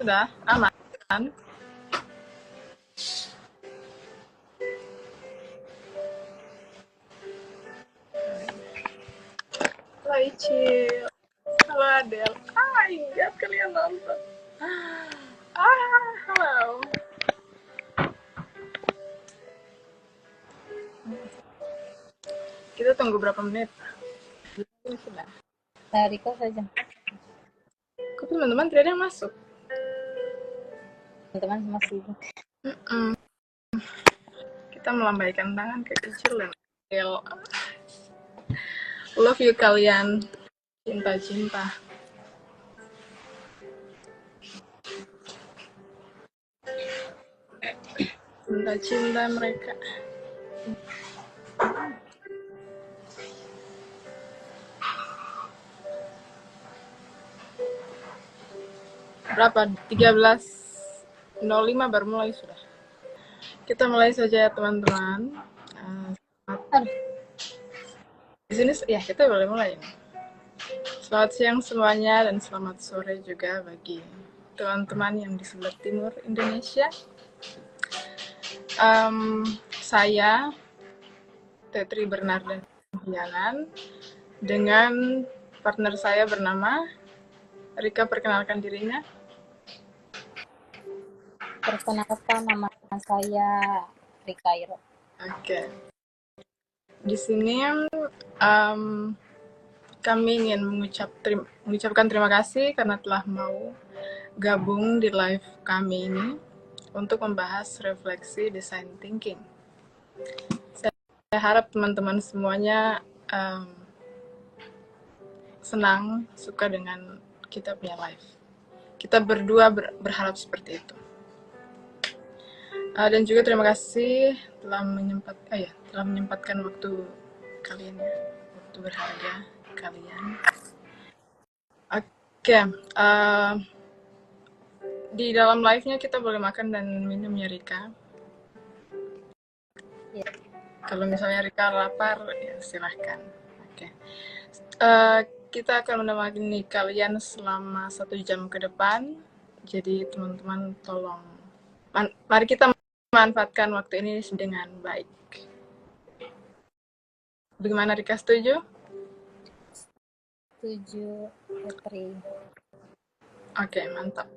Sudah aman. Halo Icil. Halo Adel. Ingat kalian nonton. Halo. Kita tunggu berapa menit? Ini sudah. Dari kau saja. Kok teman-teman tidak ada yang masuk? Teman-teman masih. Kita melambaikan tangan ke Icil dan Adel. Love you kalian. Cinta-cinta. Cinta-cinta mereka. Berapa? 13.05 baru mulai sudah. Kita mulai saja ya teman-teman. Di sini ya kita boleh mulai. Selamat siang semuanya dan selamat sore juga bagi teman-teman yang di sebelah timur Indonesia. Saya Tetri Bernarda Hianan dengan partner saya bernama Rika. Perkenalkan dirinya. Perkenalkan, nama saya Rika Iro. Oke. Di sini kami ingin mengucapkan terima kasih karena telah mau gabung di live kami ini untuk membahas refleksi design thinking. Saya harap teman-teman semuanya senang, suka dengan kita punya live. Kita berdua berharap seperti itu. Dan juga terima kasih telah menyempatkan waktu kalian ya, waktu berharga kalian. Oke, di dalam live-nya kita boleh makan dan minum ya Rika. Ya. Kalau misalnya Rika lapar, ya silahkan. Oke. Kita akan menemani kalian selama 1 jam ke depan. Jadi teman-teman tolong, mari kita manfaatkan waktu ini dengan baik. Bagaimana Rika, setuju? Setuju, Petri. Oke, mantap.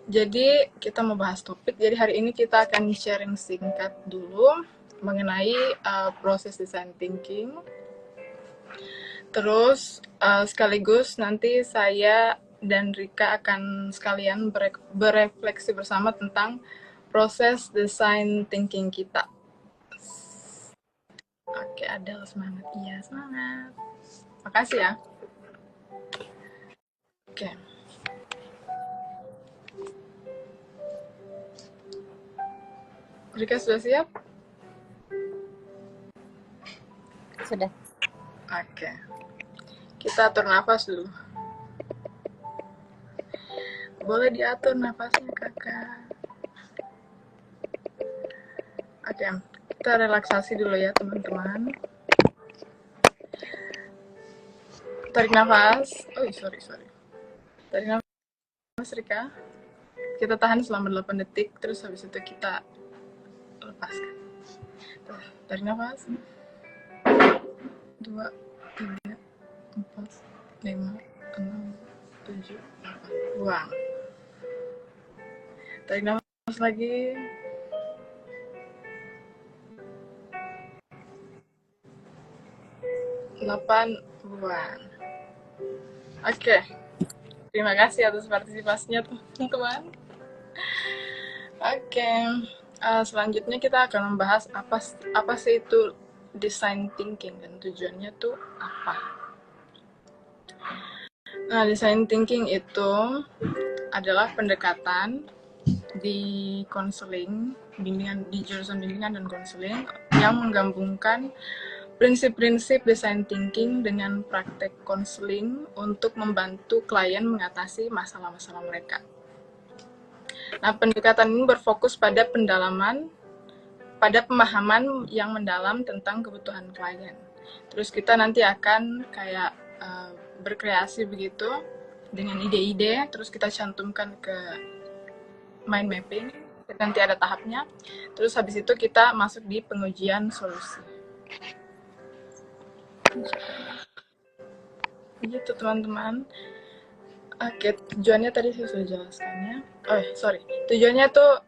Jadi kita mau bahas topik. Jadi hari ini kita akan sharing singkat dulu mengenai proses design thinking. Terus sekaligus nanti saya dan Rika akan sekalian berefleksi bersama tentang proses design thinking kita. Oke, Adel semangat. Iya, semangat. Makasih ya. Oke. Rika sudah siap? Sudah. Oke. Kita atur nafas dulu. Boleh diatur nafasnya, Kakak. Oke, kita relaksasi dulu ya, teman-teman. Tarik nafas. Sorry. Tarik nafas, Rika. Kita tahan selama 8 detik, terus habis itu kita lepaskan. Tarik nafas. 2, 3, 4, 5, 6, 7, 8. Buang. Tarik nafas lagi. 8, buang. Oke. Terima kasih atas partisipasinya teman-teman. Oke. Selanjutnya kita akan membahas apa sih itu design thinking dan tujuannya tuh apa. Nah, design thinking itu adalah pendekatan di konseling, di jurusan bimbingan dan konseling yang menggabungkan prinsip-prinsip design thinking dengan praktek konseling untuk membantu klien mengatasi masalah-masalah mereka. Nah, pendekatan ini berfokus pada pemahaman yang mendalam tentang kebutuhan klien. Terus kita nanti akan kayak berkreasi begitu dengan ide-ide, terus kita cantumkan ke mind mapping, nanti ada tahapnya, terus habis itu kita masuk di pengujian solusi. Gitu teman-teman. Oke, tujuannya tadi saya sudah jelaskan ya. Tujuannya tuh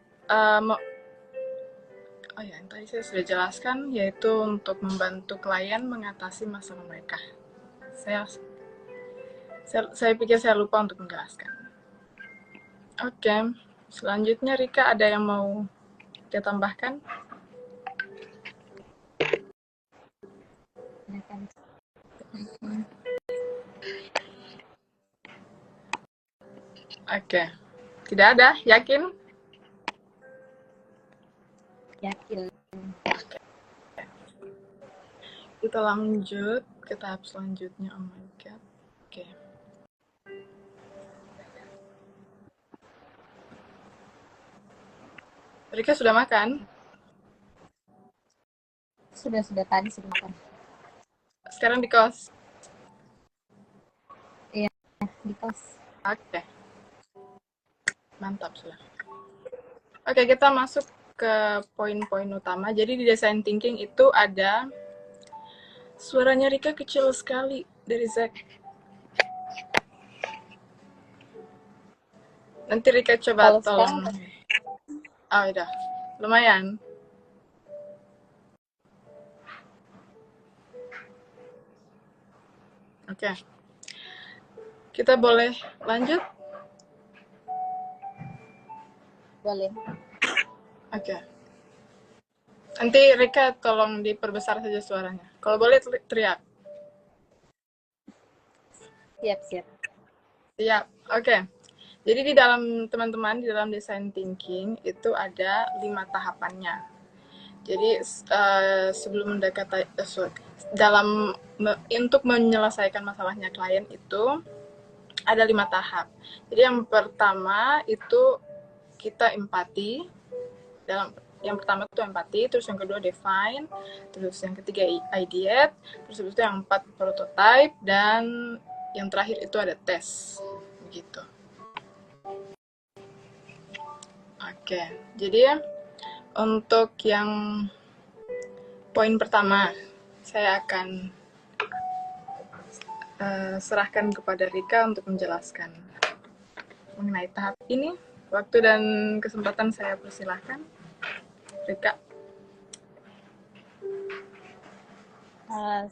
yang tadi saya sudah jelaskan, yaitu untuk membantu klien mengatasi masalah mereka. Saya pikir saya lupa untuk menjelaskan. Oke, selanjutnya Rika ada yang mau kita tambahkan? Oke, tidak ada, yakin? Yakin. Kita lanjut ke tahap selanjutnya. Oh my god. Oke. Rika sudah makan? Sudah tadi sudah makan. Sekarang di kos? Iya, di kos. Oke. Mantap sudah. Oke, kita masuk ke poin-poin utama. Jadi di design thinking itu ada suaranya Rika kecil sekali dari Zack. Nanti Rika coba Kalau tolong. Oh, udah. Lumayan. Oke. Kita boleh lanjut? Boleh. Oke. Nanti Rika tolong diperbesar saja suaranya. Kalau boleh teriak. Siap. Siap. Oke. Jadi di dalam teman-teman di dalam design thinking itu ada 5 tahapannya. Jadi sebelum mendekati untuk menyelesaikan masalahnya klien itu ada 5 tahap. Jadi yang pertama itu kita empati. Yang pertama itu empati, terus yang kedua define, terus yang ketiga ideate, terus habis itu yang 4 prototype, dan yang terakhir itu ada tes. Begitu. Oke, jadi untuk yang poin pertama, saya akan serahkan kepada Rika untuk menjelaskan mengenai tahap ini. Waktu dan kesempatan saya persilahkan. Rika.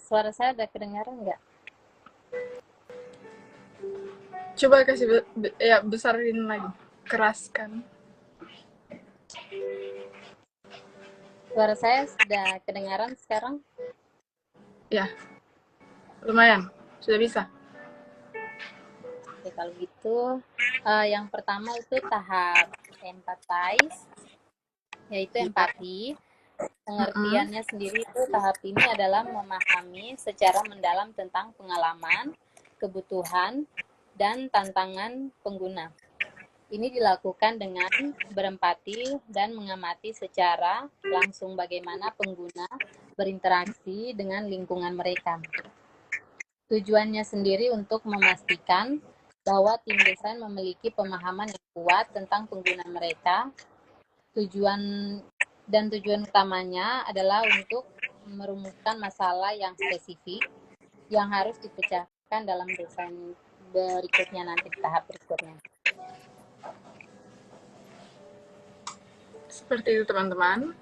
Suara saya udah kedengaran nggak? Coba kasih besarin lagi, keraskan. Suara saya sudah kedengaran sekarang? Ya, lumayan, sudah bisa. Oke, kalau gitu yang pertama itu tahap empathize, yaitu empati. Pengertiannya sendiri itu tahap ini adalah memahami secara mendalam tentang pengalaman, kebutuhan, dan tantangan pengguna. Ini dilakukan dengan berempati dan mengamati secara langsung bagaimana pengguna berinteraksi dengan lingkungan mereka. Tujuannya sendiri untuk memastikan bahwa tim desain memiliki pemahaman yang kuat tentang pengguna mereka. Tujuan utamanya adalah untuk merumuskan masalah yang spesifik yang harus dipecahkan dalam desain berikutnya, nanti tahap berikutnya. Seperti itu teman-teman,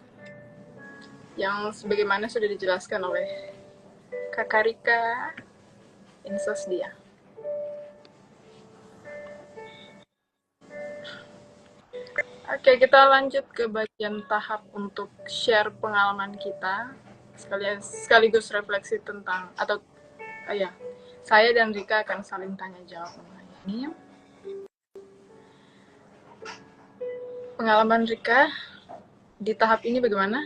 yang sebagaimana sudah dijelaskan oleh Kakak Rika Insos dia. Oke, kita lanjut ke bagian tahap untuk share pengalaman kita, sekaligus refleksi tentang, saya dan Rika akan saling tanya jawab mengenai ini. Pengalaman Rika di tahap ini bagaimana?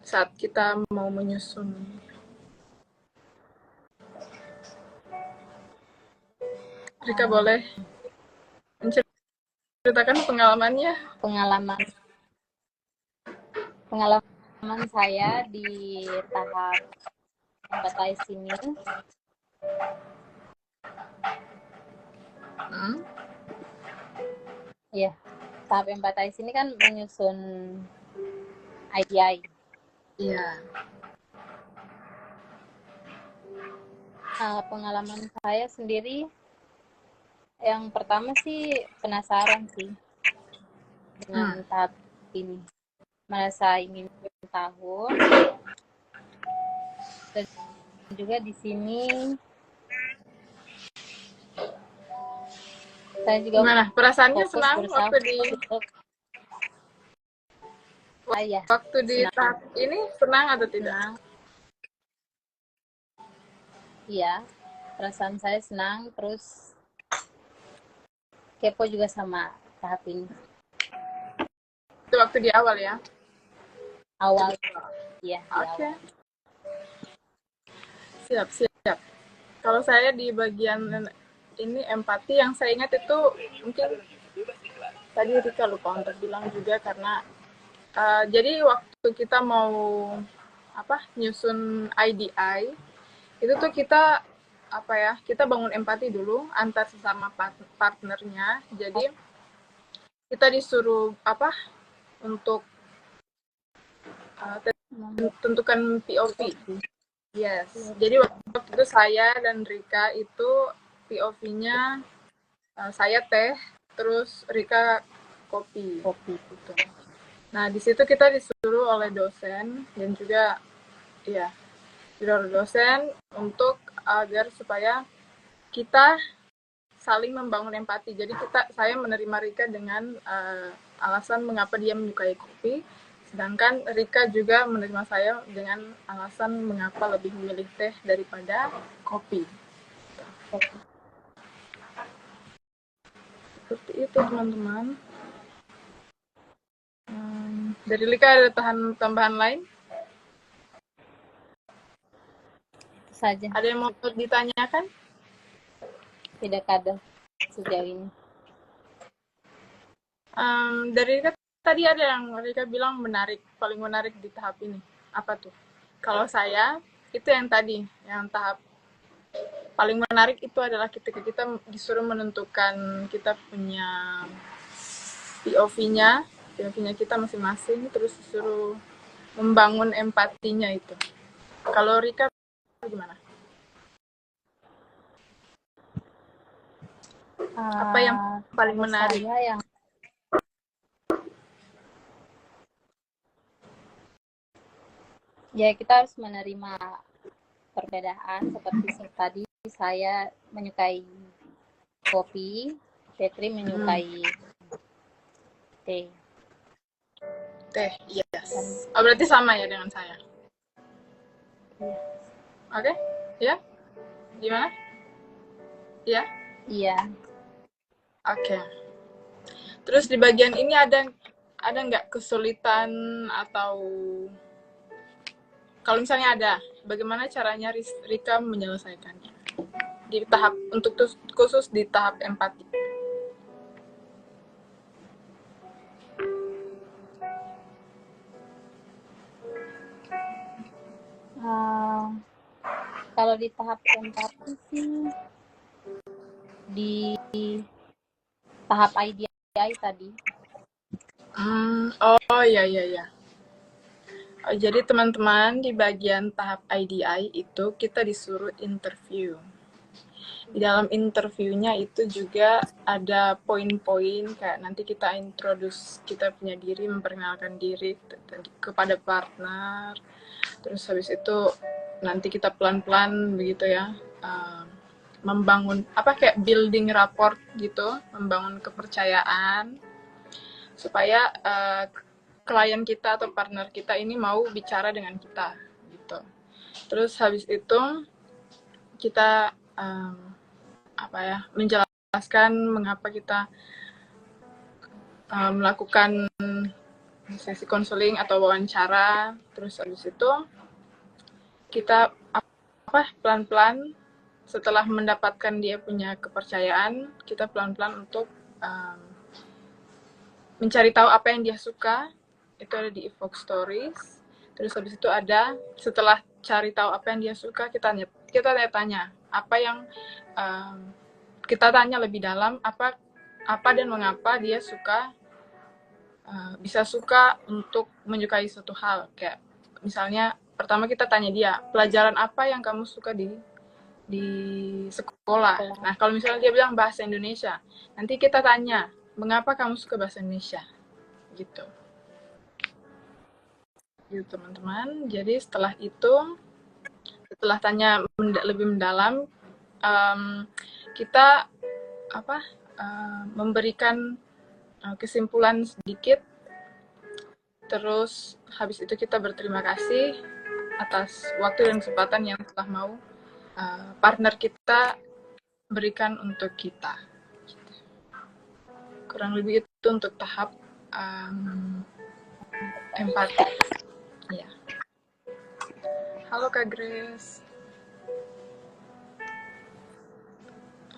Saat kita mau menyusun. Rika boleh menceritakan pengalamannya? Pengalaman saya di tahap empathize ini Iya, tahap empathize ini kan menyusun IDI. Iya. Pengalaman saya sendiri, yang pertama sih penasaran sih Hmm. dengan tahap ini. Merasa ingin tahu, dan juga di sini saya juga Gimana? Perasaannya fokus senang berusaha untuk ya waktu di senang, tahap ini senang atau tidak? senang, iya, perasaan saya senang, terus kepo juga sama tahap ini. Itu waktu di awal ya. Awal, ya di Oke. awal. Siap, siap. Kalau saya di bagian ini empati yang saya ingat itu mungkin tadi Rika lupa untuk bilang juga karena jadi waktu kita mau nyusun IDI itu tuh kita kita bangun empati dulu antar sesama partnernya. Jadi kita disuruh untuk tentukan POV. Yes. Jadi waktu itu saya dan Rika itu POV-nya saya teh, terus Rika kopi. Gitu. Nah, di situ kita disuruh oleh dosen dan juga ya, disuruh oleh dosen untuk agar supaya kita saling membangun empati. Jadi saya menerima Rika dengan alasan mengapa dia menyukai kopi, sedangkan Rika juga menerima saya dengan alasan mengapa lebih memilih teh daripada kopi. Seperti itu teman-teman. Dari Rika ada tambahan lain? Itu saja. Ada yang mau ditanyakan? Tidak ada sejauh ini. Dari Rika tadi ada yang Rika bilang paling menarik di tahap ini. Apa tuh? Kalau saya, itu yang tadi, yang tahap paling menarik itu adalah ketika kita disuruh menentukan kita punya POV-nya, POV-nya kita masing-masing, terus disuruh membangun empatinya itu. Kalau Rika gimana? Apa yang paling menarik? Saya yang ya kita harus menerima perbedaan, seperti tadi saya menyukai kopi, Petri menyukai teh. Teh, yes. Oh, berarti sama ya dengan saya. Iya. Oke? Ya? Gimana? Ya? Iya. Oke. Terus di bagian ini ada nggak kesulitan atau kalau misalnya ada, bagaimana caranya Rika menyelesaikannya di tahap untuk khusus di tahap empati? Kalau di tahap empati sih di tahap IDI tadi. Oh ya ya ya. Oh, jadi teman-teman di bagian tahap IDI itu kita disuruh interview. Di dalam interviewnya itu juga ada poin-poin kayak nanti kita introduce kita punya diri, memperkenalkan diri kepada partner. Terus habis itu nanti kita pelan-pelan begitu ya, membangun kayak building rapport gitu, membangun kepercayaan supaya klien kita atau partner kita ini mau bicara dengan kita gitu. Terus habis itu kita menjelaskan mengapa kita melakukan sesi konseling atau wawancara. Terus habis itu kita pelan-pelan setelah mendapatkan dia punya kepercayaan, kita pelan-pelan untuk mencari tahu apa yang dia suka. Itu ada di Evoke Stories. Terus habis itu ada setelah cari tahu apa yang dia suka, kita tanya apa yang kita tanya lebih dalam, apa apa dan mengapa dia bisa suka untuk menyukai suatu hal. Kayak misalnya pertama kita tanya dia, pelajaran apa yang kamu suka di sekolah. Nah, kalau misalnya dia bilang bahasa Indonesia, nanti kita tanya, mengapa kamu suka bahasa Indonesia? Gitu. Gitu, teman-teman. Jadi setelah tanya lebih mendalam, kita memberikan kesimpulan sedikit. Terus habis itu kita berterima kasih atas waktu dan kesempatan yang telah mau partner kita berikan untuk kita. Kurang lebih itu untuk tahap empati. Ya. Halo Kak Grace.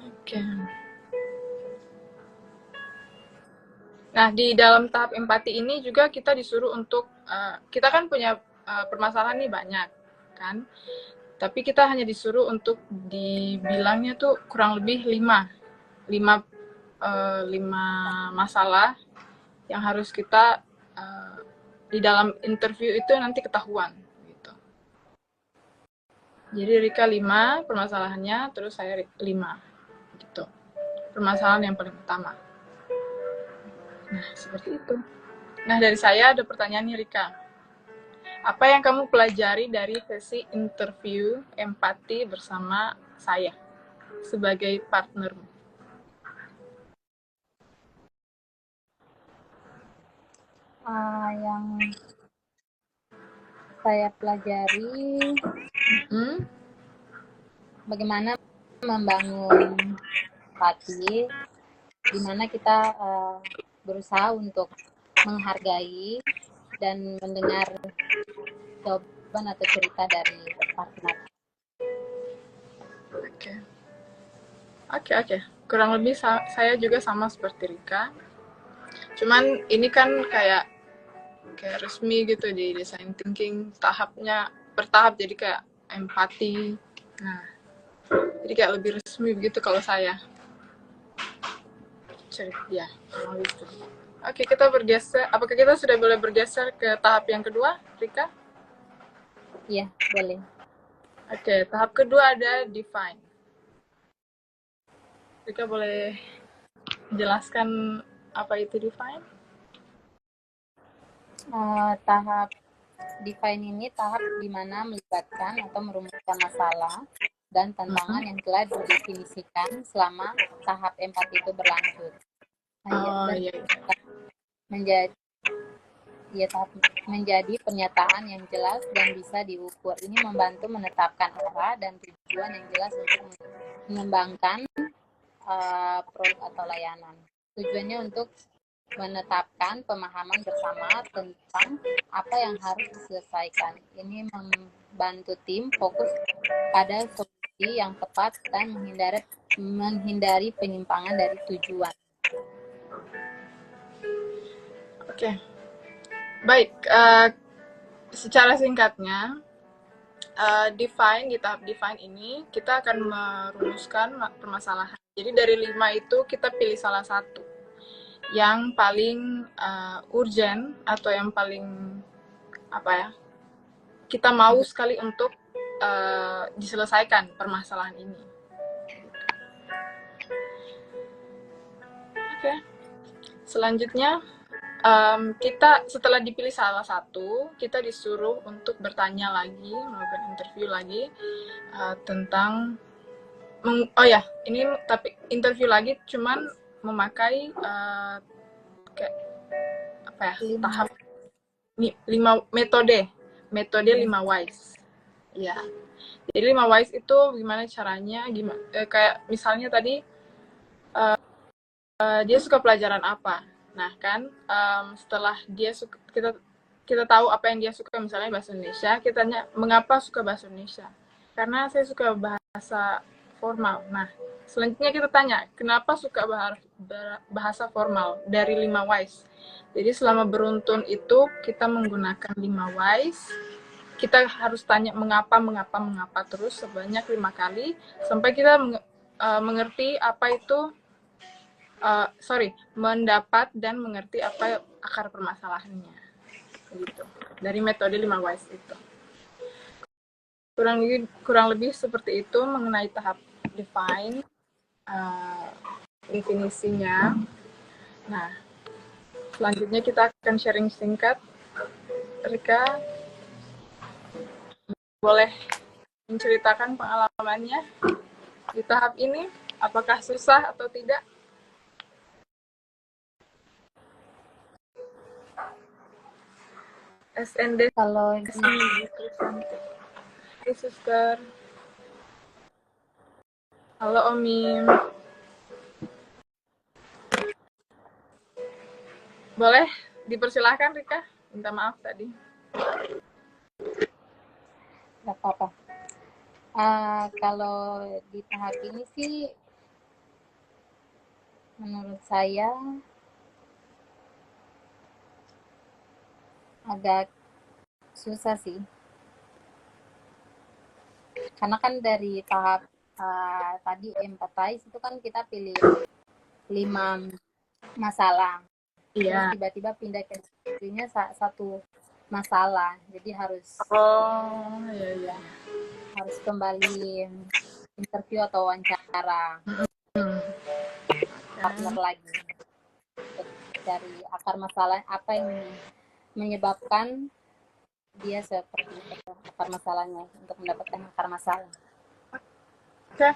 Oke. Nah, di dalam tahap empati ini juga kita disuruh untuk, kita kan punya permasalahan nih banyak, kan? Tapi kita hanya disuruh untuk dibilangnya tuh kurang lebih 5 masalah yang harus kita di dalam interview itu nanti ketahuan. Gitu. Jadi Rika 5 permasalahannya, terus saya 5. Gitu. Permasalahan yang paling utama. Nah, seperti itu. Nah, dari saya ada pertanyaan nih, Rika. Apa yang kamu pelajari dari sesi interview empati bersama saya sebagai partnermu? Yang saya pelajari bagaimana membangun empati, di mana kita berusaha untuk menghargai dan mendengar jawaban atau cerita dari partner. Oke. Kurang lebih saya juga sama seperti Rika. Cuman ini kan kayak resmi gitu di design thinking, tahapnya bertahap, jadi kayak empati. Nah, jadi kayak lebih resmi begitu kalau saya. Ya, gitu. Oke, kita bergeser. Apakah kita sudah boleh bergeser ke tahap yang kedua, Rika? Iya, boleh. Oke, tahap kedua ada define. Rika boleh jelaskan apa itu define? Tahap define ini tahap di mana melibatkan atau merumuskan masalah dan tantangan yang telah didefinisikan selama tahap empati itu berlanjut. Menjadi pernyataan yang jelas dan bisa diukur. Ini membantu menetapkan arah dan tujuan yang jelas untuk mengembangkan produk atau layanan. Tujuannya untuk menetapkan pemahaman bersama tentang apa yang harus diselesaikan. Ini membantu tim fokus pada solusi yang tepat dan menghindari penyimpangan dari tujuan. Oke. Baik, secara singkatnya, di tahap define ini kita akan merumuskan permasalahan. Jadi dari 5 itu kita pilih salah satu yang paling urgent atau yang paling kita mau sekali untuk diselesaikan permasalahan ini. Oke. Selanjutnya kita setelah dipilih salah satu, kita disuruh untuk bertanya lagi, melakukan interview lagi tentang ini tapi interview lagi cuman memakai tahap 5 metode 5 whys. Ya. Jadi 5 whys itu gimana caranya, kayak misalnya tadi dia suka pelajaran apa. Nah, kan setelah dia suka, kita tahu apa yang dia suka, misalnya bahasa Indonesia, kita tanya mengapa suka bahasa Indonesia. Karena saya suka bahasa formal. Nah, selanjutnya kita tanya, kenapa suka bahasa formal dari 5 whys. Jadi selama beruntun itu kita menggunakan 5 whys. Kita harus tanya mengapa terus sebanyak 5 kali sampai kita mengerti apa itu mendapat dan mengerti apa akar permasalahannya. Gitu. Dari metode 5 whys itu. Kurang lebih seperti itu mengenai tahap define, definisinya. Nah, selanjutnya kita akan sharing singkat. Rika, boleh menceritakan pengalamannya di tahap ini? Apakah susah atau tidak? SND Kalau kesini. Hai, suster. Halo, Omim. Boleh dipersilahkan, Rika? Minta maaf tadi. nggak apa-apa. Kalau di tahap ini sih, menurut saya agak susah sih. Karena kan dari tahap tadi empathize itu kan kita pilih 5 masalah. Terus tiba-tiba pindah ke satu masalah. Jadi harus harus kembali interview atau wawancara partner lagi dari akar masalah apa yang menyebabkan dia seperti itu, akar masalahnya, untuk mendapatkan akar masalah. Oke.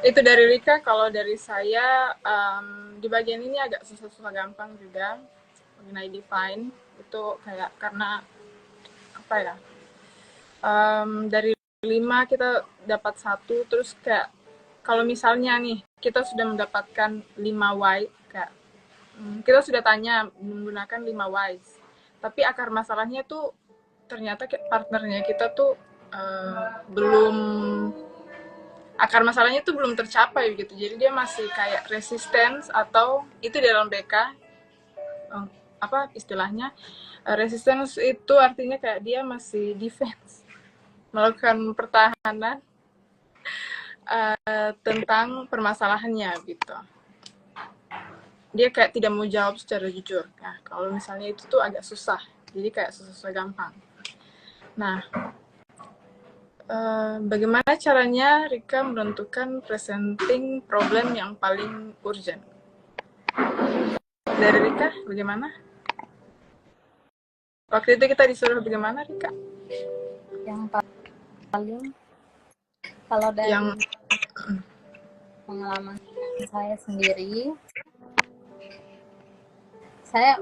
Itu dari Rika. Kalau dari saya, di bagian ini agak susah-susah gampang juga mengenai define. Itu kayak karena apa ya, dari 5 kita dapat 1, terus kayak kalau misalnya nih kita sudah mendapatkan 5 why, kayak kita sudah tanya menggunakan 5 whys, tapi akar masalahnya tuh ternyata partnernya kita tuh belum, akar masalahnya tuh belum tercapai gitu. Jadi dia masih kayak resistance, atau itu dalam BK apa istilahnya, resistance itu artinya kayak dia masih defense, melakukan pertahanan tentang permasalahannya gitu. Dia kayak tidak mau jawab secara jujur. Nah, kalau misalnya itu tuh agak susah, jadi kayak susah-susah gampang. Nah, bagaimana caranya Rika menentukan presenting problem yang paling urgent? Dari Rika, bagaimana? Waktu itu kita disuruh bagaimana, Rika? Yang paling, kalau dari pengalaman saya sendiri, saya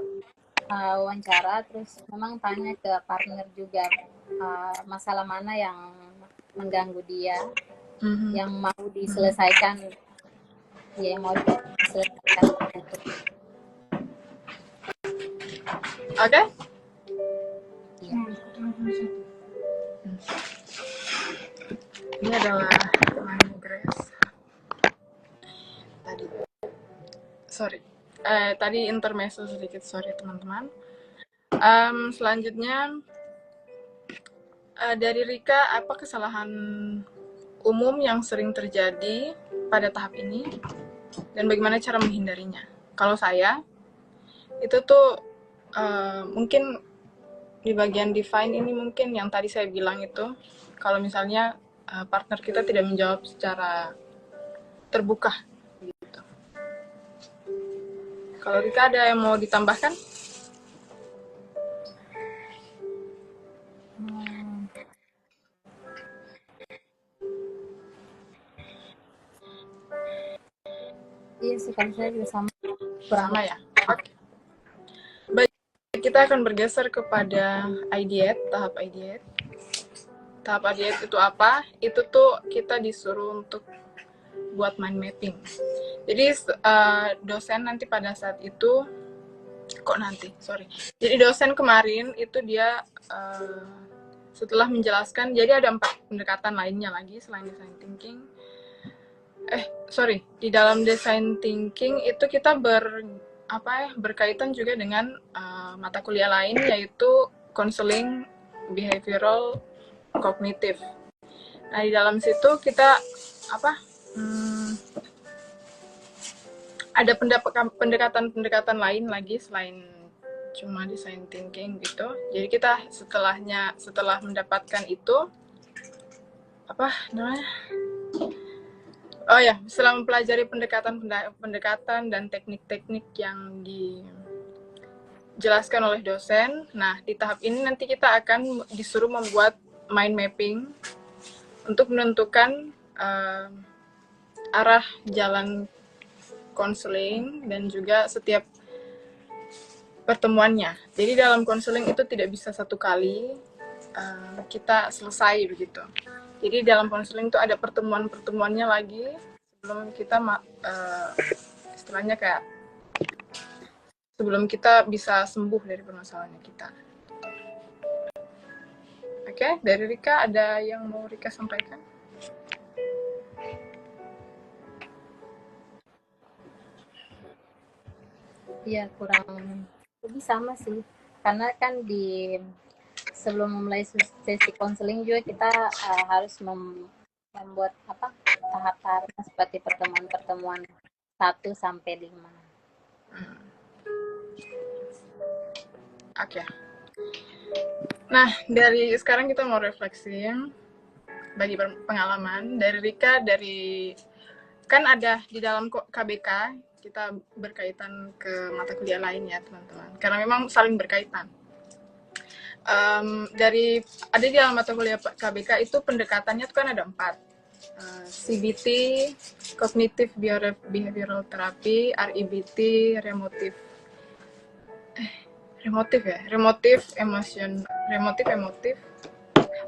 wawancara, terus memang tanya ke partner juga masalah mana yang mengganggu dia, yang mau diselesaikan, ya yang mau diselesaikan. Oke? Ini adalah Grace. Tadi intermezzo sedikit, sorry teman-teman. Selanjutnya dari Rika, apa kesalahan umum yang sering terjadi pada tahap ini dan bagaimana cara menghindarinya? Kalau saya itu tuh mungkin di bagian define ini, mungkin yang tadi saya bilang itu, kalau misalnya partner kita tidak menjawab secara terbuka gitu. Kalau Rika ada yang mau ditambahkan? Iya sih, kalau saya juga sama ya. Oke. Baik, kita akan bergeser kepada ideate, tahap ideate. Tahap ideate itu apa? Itu tuh kita disuruh untuk buat mind mapping. Jadi dosen nanti pada saat itu, jadi dosen kemarin itu dia setelah menjelaskan, jadi ada 4 pendekatan lainnya lagi selain design thinking. Di dalam design thinking itu kita berkaitan juga dengan mata kuliah lain, yaitu counseling behavioral kognitif. Nah, di dalam situ kita ada pendekatan-pendekatan lain lagi selain cuma design thinking gitu. Jadi kita setelah mendapatkan itu apa namanya? Oh ya, setelah mempelajari pendekatan dan teknik-teknik yang dijelaskan oleh dosen, nah di tahap ini nanti kita akan disuruh membuat mind mapping untuk menentukan arah jalan konseling dan juga setiap pertemuannya. Jadi dalam konseling itu tidak bisa satu kali kita selesai begitu. Jadi dalam konseling itu ada pertemuan-pertemuannya lagi sebelum kita istilahnya kayak sebelum kita bisa sembuh dari permasalahannya kita. Oke, dari Rika ada yang mau Rika sampaikan? Iya, kurang lebih sama sih. Karena kan sebelum memulai sesi konseling juga kita harus membuat tahap-tahapnya seperti pertemuan-pertemuan 1 sampai 5. Oke. Nah, dari sekarang kita mau refleksi bagi pengalaman dari Rika, kan ada di dalam KBK kita berkaitan ke mata kuliah lain ya teman-teman, karena memang saling berkaitan. Ada di dalam mata kuliah KBK itu pendekatannya tuh kan ada 4. CBT, Cognitive Behavioral Therapy, REBT,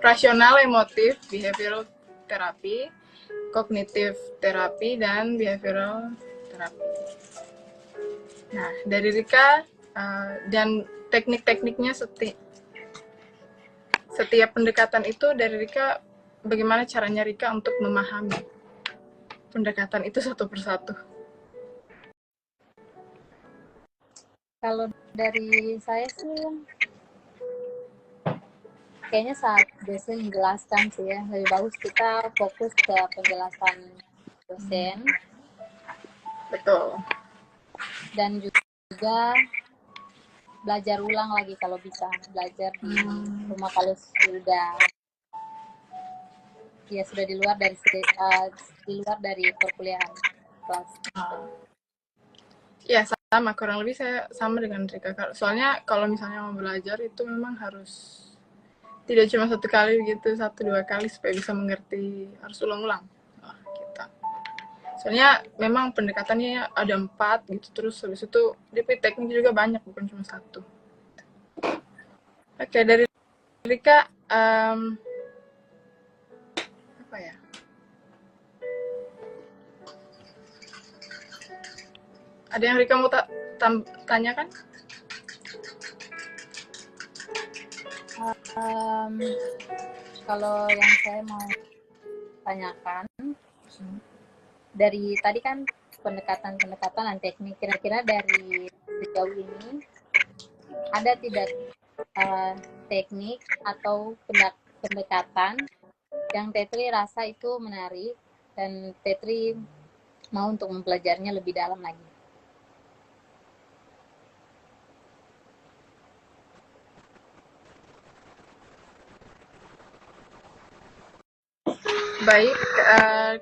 Rasional Emotif Behavioral Therapy, Cognitive Therapy, dan Behavioral Therapy. Nah, dari Rika dan teknik-tekniknya setiap pendekatan itu dari Rika, bagaimana caranya Rika untuk memahami pendekatan itu satu persatu? Kalau dari saya sih kayaknya saat dosen menjelaskan sih ya, lebih bagus kita fokus ke penjelasan dosen. Betul. Dan juga belajar ulang lagi kalau bisa, belajar di rumah kalau sudah di luar dari perkuliahan kelas. Ya, sama, kurang lebih saya sama dengan Rika. Soalnya kalau misalnya mau belajar itu memang harus tidak cuma satu kali gitu, 1-2 kali supaya bisa mengerti, harus ulang-ulang. Gitu. Soalnya memang pendekatannya ada 4 gitu, terus habis itu DP teknik juga banyak, bukan cuma 1. Oke, dari Rika, apa ya? Ada yang Rika mau tanyakan? Kalau yang saya mau tanyakan, dari tadi kan pendekatan dan teknik, kira-kira dari sejauh ini ada tidak teknik atau pendekatan yang Tetri rasa itu menarik dan Tetri mau untuk mempelajarinya lebih dalam lagi? Baik,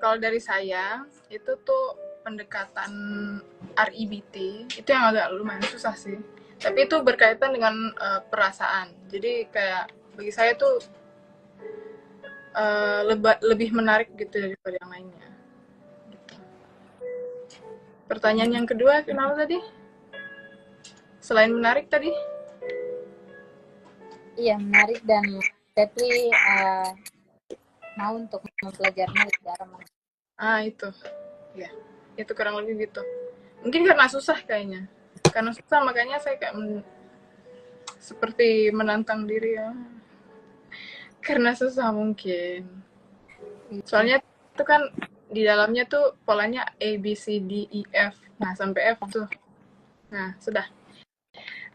kalau dari saya itu tuh pendekatan REBT itu yang agak lumayan susah sih. Tapi itu berkaitan dengan perasaan. Jadi kayak bagi saya tuh lebih menarik gitu daripada yang lainnya. Gitu. Pertanyaan yang kedua, kenapa tadi? Selain menarik tadi? Iya, menarik dan Tetri mau untuk mempelajarinya lebih dalam. Itu. Ya, itu kurang lebih gitu. Mungkin karena susah kayaknya. Karena susah makanya saya kayak seperti menantang diri ya. Karena susah mungkin. Soalnya itu kan di dalamnya tuh polanya A, B, C, D, E, F. Nah, sampai F tuh. Nah, sudah.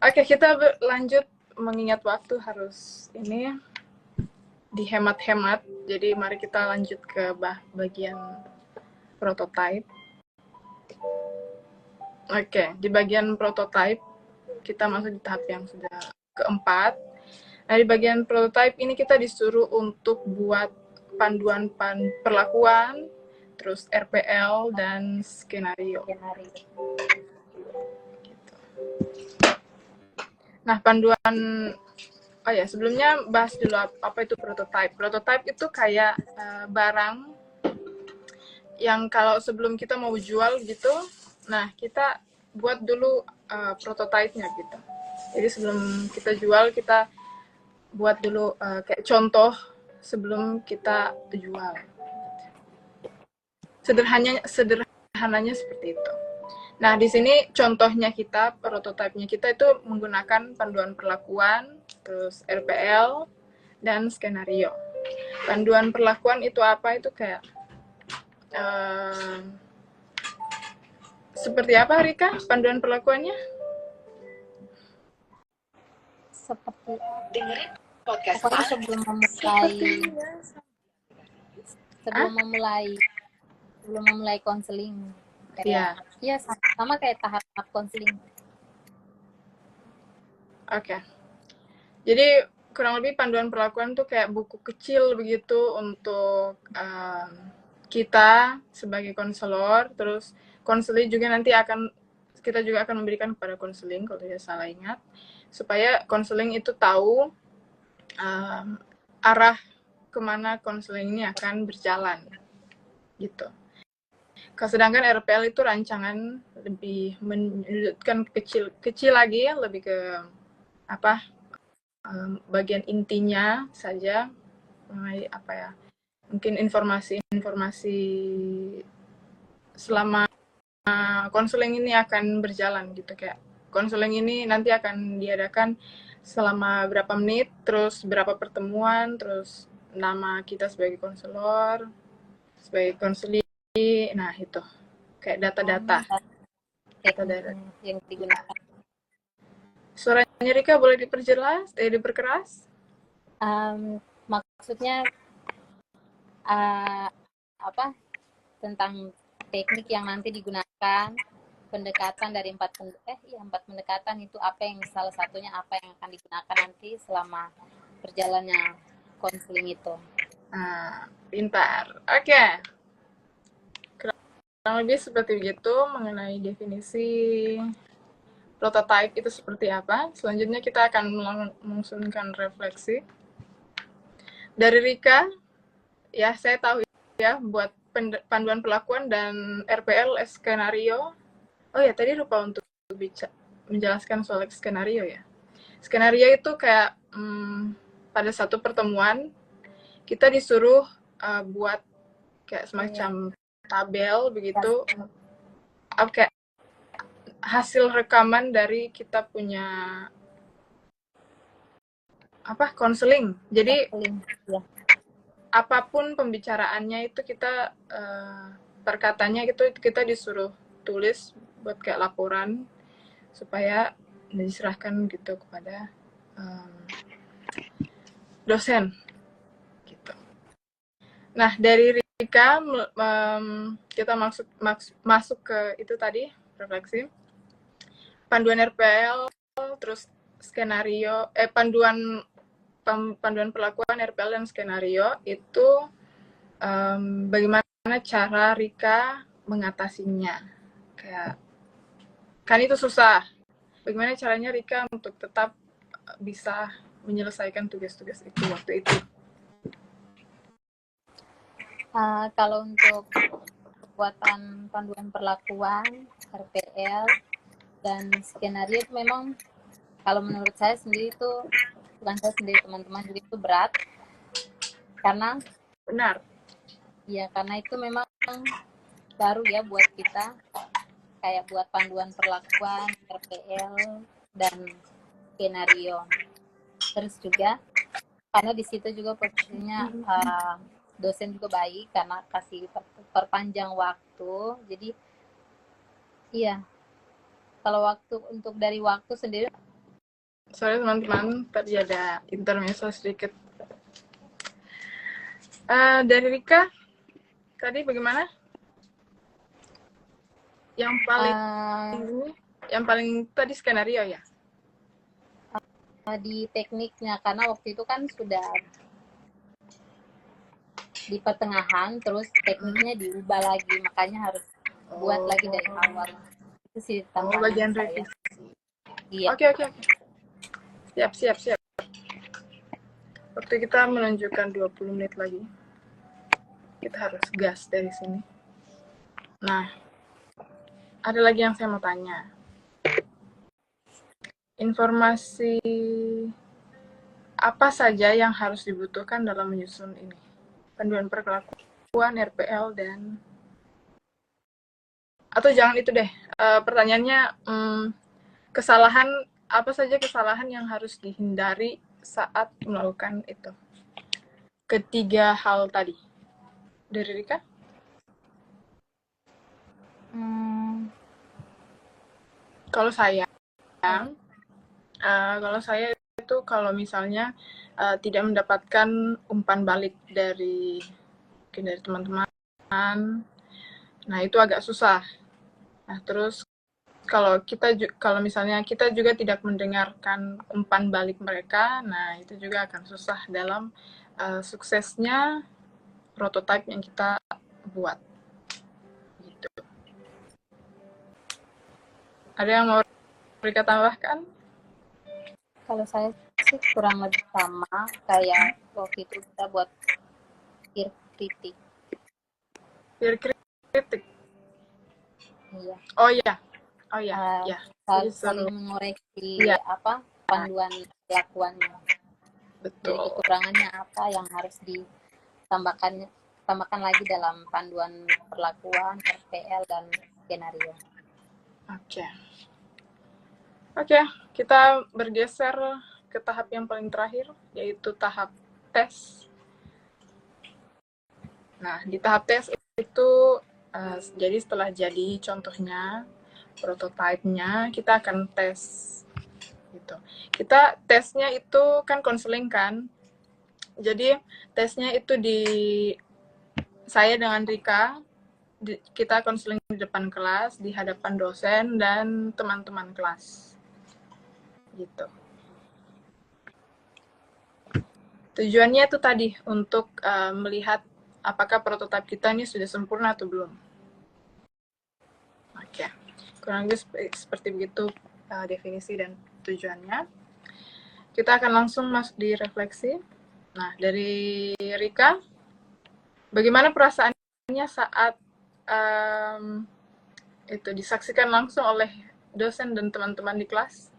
Oke, kita lanjut, mengingat waktu harus ini dihemat-hemat. Jadi mari kita lanjut ke bagian prototype. Oke, di bagian prototype kita masuk di tahap yang sudah keempat. Nah, di bagian prototype ini kita disuruh untuk buat panduan perlakuan, terus RPL dan skenario. Nah, panduan, oh ya, sebelumnya bahas dulu apa itu prototype. Prototype itu kayak barang yang kalau sebelum kita mau jual gitu, nah kita buat dulu prototype-nya gitu. Jadi sebelum kita jual, kita buat dulu kayak contoh sebelum kita jual. Sederhananya seperti itu. Nah, di sini contohnya kita, prototipenya kita itu menggunakan panduan perlakuan, terus RPL, dan skenario. Panduan perlakuan itu apa? Itu kayak seperti apa, Rika, panduan perlakuannya? Seperti dengerin podcast pokoknya Hah? sebelum memulai konseling. Iya. Iya, sama kayak tahap konseling. Oke. Jadi kurang lebih panduan perlakuan tuh kayak buku kecil begitu untuk kita sebagai konselor, terus konseling juga nanti kita juga akan memberikan kepada konseling kalau tidak salah ingat, supaya konseling itu tahu arah kemana konseling ini akan berjalan gitu. Sedangkan RPL itu rancangan lebih menyudutkan kecil lagi, lebih ke apa, bagian intinya saja mengenai apa ya, mungkin informasi selama konseling ini akan berjalan gitu, kayak konseling ini nanti akan diadakan selama berapa menit, terus berapa pertemuan, terus nama kita sebagai konselor, sebagai konseli, nah itu kayak data-data yang digunakan. Suaranya Rika boleh diperkeras? Maksudnya tentang teknik yang nanti digunakan, pendekatan dari empat pendekatan itu apa yang salah satunya apa yang akan digunakan nanti selama berjalannya konseling itu. Pintar. Oke. Kurang lebih seperti begitu mengenai definisi prototype itu seperti apa. Selanjutnya kita akan melangsungkan refleksi. Dari Rika, ya saya tahu ya buat panduan perlakuan dan RPL skenario. Oh ya, tadi lupa untuk menjelaskan soal skenario ya. Skenario itu kayak pada satu pertemuan kita disuruh buat kayak semacam tabel begitu, kayak hasil rekaman dari kita punya konseling. Jadi apapun pembicaraannya itu kita perkataannya itu kita disuruh tulis buat kayak laporan supaya diserahkan gitu kepada dosen gitu. Nah, dari Rika kita masuk ke itu tadi refleksi panduan RPL, terus skenario panduan perlakuan RPL dan skenario itu bagaimana cara Rika mengatasinya. Kayak kan itu susah. Bagaimana caranya Rika untuk tetap bisa menyelesaikan tugas-tugas itu waktu itu? Kalau untuk pembuatan panduan perlakuan, RPL, dan skenario itu memang kalau menurut saya sendiri itu, bukan saya sendiri, teman-teman juga itu berat. Karena benar. Ya, karena itu memang baru ya buat kita, kayak buat panduan perlakuan, RPL, dan skenario. Terus juga, karena di situ juga posisinya dosen juga baik, karena kasih perpanjang waktu. Jadi, iya, kalau dari waktu sendiri. Sorry teman-teman, tadi ada intermezzo sedikit. Dari Rika, tadi bagaimana? Yang paling Uh, yang paling tadi skenario ya? di tekniknya, karena waktu itu kan sudah di pertengahan, terus tekniknya diubah lagi, makanya harus buat Oh, lagi dari awal. Itu sih oh tantangan bagian saya. revisi. Iya. Oke, oke, oke. Siap, siap, siap. Waktu kita menunjukkan 20 menit lagi. Kita harus gas dari sini. Nah, ada lagi yang saya mau tanya. Informasi apa saja yang harus dibutuhkan dalam menyusun ini? Panduan perlakuan, RPL, dan... Atau jangan itu deh. Pertanyaannya, kesalahan apa saja kesalahan yang harus dihindari saat melakukan itu? Ketiga hal tadi. Dari Rika? Kalau saya, itu kalau misalnya tidak mendapatkan umpan balik dari teman-teman, nah itu agak susah. Nah terus kalau misalnya kita juga tidak mendengarkan umpan balik mereka, nah itu juga akan susah dalam suksesnya prototipe yang kita buat. Gitu. Ada yang mau Rika tambahkan? Kalau saya sih kurang lebih sama kayak waktu itu kita buat peer kritik. Peer kritik. Iya. Oh iya. Oh iya, ya. Jadi Saling suruh. mengoreksi Ya, panduan kelakuannya. Jadi betul. kekurangannya apa yang harus ditambahkan lagi dalam panduan perlakuan, RPL, dan skenario. Oke. Oke, kita bergeser ke tahap yang paling terakhir, yaitu tahap tes. Nah, di tahap tes itu, jadi setelah jadi contohnya, prototipenya, kita akan tes. Gitu. Kita tesnya itu kan konseling kan, jadi tesnya itu di saya dengan Rika, kita konseling di depan kelas, di hadapan dosen dan teman-teman kelas. Gitu. Tujuannya itu tadi untuk melihat apakah prototipe kita ini sudah sempurna atau belum. Oke, kurang lebih seperti begitu definisi dan tujuannya. Kita akan langsung masuk di refleksi. Nah, dari Rika, bagaimana perasaannya saat itu disaksikan langsung oleh dosen dan teman-teman di kelas?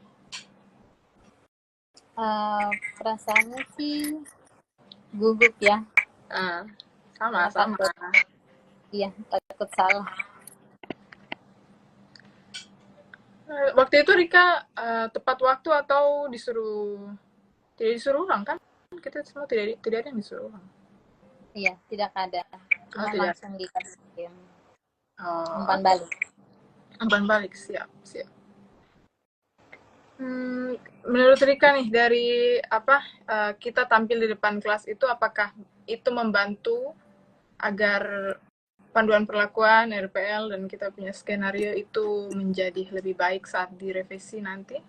Perasaannya sih gugup ya. Sama. Takut, iya, takut salah. Waktu itu Rika tepat waktu atau tidak disuruh ulang kan? Kita semua tidak ada yang disuruh ulang. Iya, tidak ada. Cuma Tidak. langsung dikasih umpan Okay. balik. Umpan balik, siap. Menurut Rika nih, dari kita tampil di depan kelas itu, apakah itu membantu agar panduan perlakuan, RPL, dan kita punya skenario itu menjadi lebih baik saat direvisi nanti?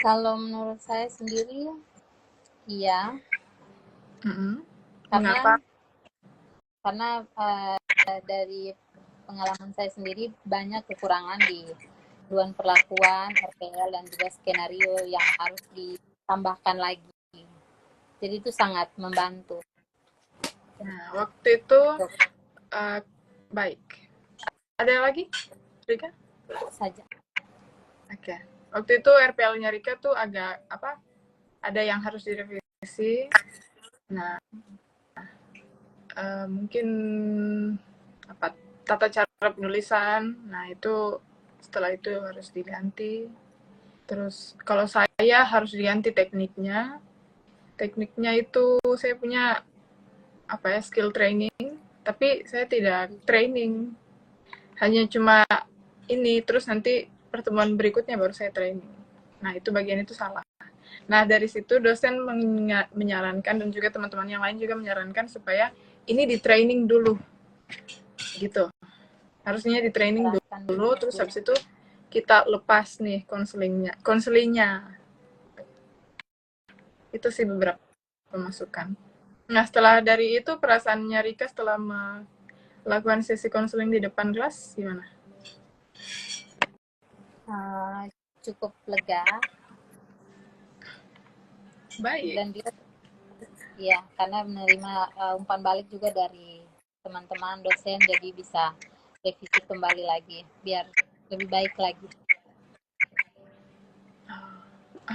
Kalau menurut saya sendiri, iya. Mengapa? Karena dari pengalaman saya sendiri banyak kekurangan di panduan perlakuan, RPL, dan juga skenario yang harus ditambahkan lagi. Jadi itu sangat membantu. Nah, waktu itu baik. Ada lagi, Rika? Saja. Oke. Waktu itu RPL-nya Rika tuh agak ada yang harus direvisi. Nah, mungkin tata cara penulisan. Nah, itu setelah itu harus diganti. Terus kalau saya harus diganti tekniknya. Tekniknya itu saya punya skill training, tapi saya tidak training. Hanya cuma ini, terus nanti pertemuan berikutnya baru saya training. Nah, itu bagian itu salah. Nah, dari situ dosen menyarankan dan juga teman-teman yang lain juga menyarankan supaya ini di training dulu. Gitu. Harusnya di training Jelaskan dulu, terus dulu. habis itu kita lepas nih konselingnya. Itu sih beberapa masukan. Nah, setelah dari itu perasaannya Rika setelah melakukan sesi konseling di depan kelas gimana? Cukup lega Baik. dan dia ya karena menerima umpan balik juga dari teman-teman dosen, jadi bisa revisi kembali lagi biar lebih baik lagi.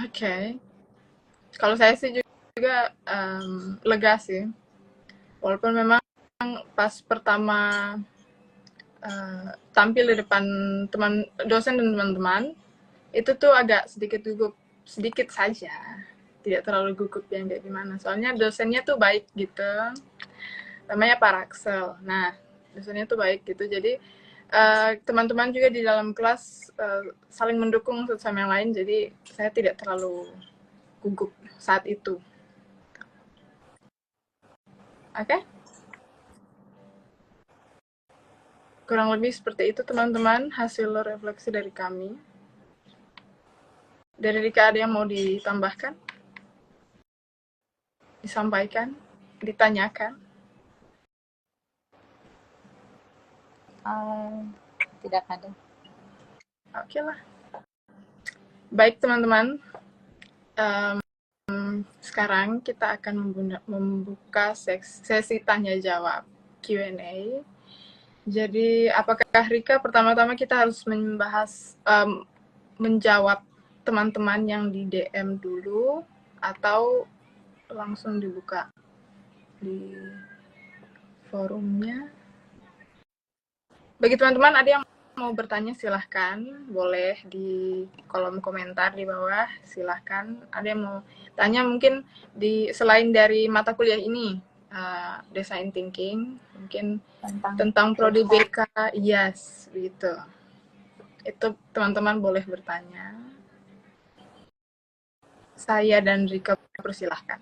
Oke. Kalau saya sih juga lega sih. Walaupun memang pas pertama tampil di depan teman dosen dan teman-teman, itu tuh agak sedikit gugup, sedikit saja. Tidak terlalu gugup yang kayak gimana. Soalnya dosennya tuh baik gitu. Namanya Pak Raksel. Nah, dosennya tuh baik gitu. Jadi teman-teman juga di dalam kelas saling mendukung satu sama yang lain. Jadi saya tidak terlalu gugup saat itu. Oke? Kurang lebih seperti itu teman-teman hasil refleksi dari kami. Dari Rika ada yang mau ditambahkan? Disampaikan? Ditanyakan? Tidak ada. Oke lah. Baik teman-teman, sekarang kita akan membuka sesi tanya jawab Q&A. Jadi apakah Rika pertama-tama kita harus membahas menjawab teman-teman yang di DM dulu atau langsung dibuka di forumnya? Bagi teman-teman ada yang mau bertanya silahkan, boleh di kolom komentar di bawah, silahkan. Ada yang mau tanya mungkin selain dari mata kuliah ini, design thinking, mungkin tentang prodi BK, yes, gitu. Itu teman-teman boleh bertanya. Saya dan Rika persilahkan.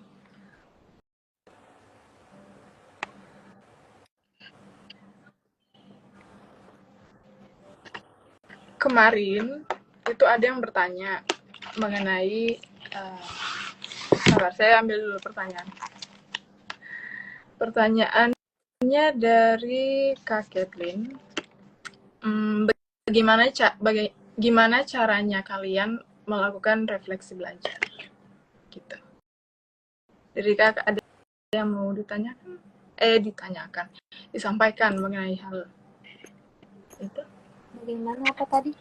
Kemarin itu ada yang bertanya mengenai sabar, saya ambil dulu pertanyaannya dari Kak Kathleen. Bagaimana caranya kalian melakukan refleksi belajar gitu. Jadi Kak ada yang mau disampaikan mengenai hal itu. Bagaimana apa tadi?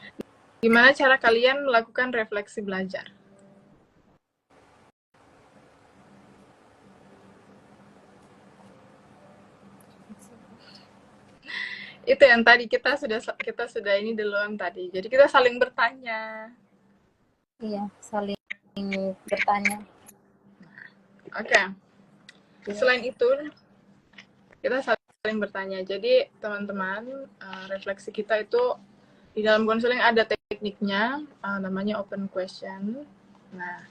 Gimana cara kalian melakukan refleksi belajar? Itu yang tadi kita sudah ini duluan tadi. Jadi kita saling bertanya. Iya, saling bertanya. Oke. Selain itu kita saling bertanya. Jadi teman-teman, refleksi kita itu di dalam konseling ada tekniknya, namanya open question. Nah,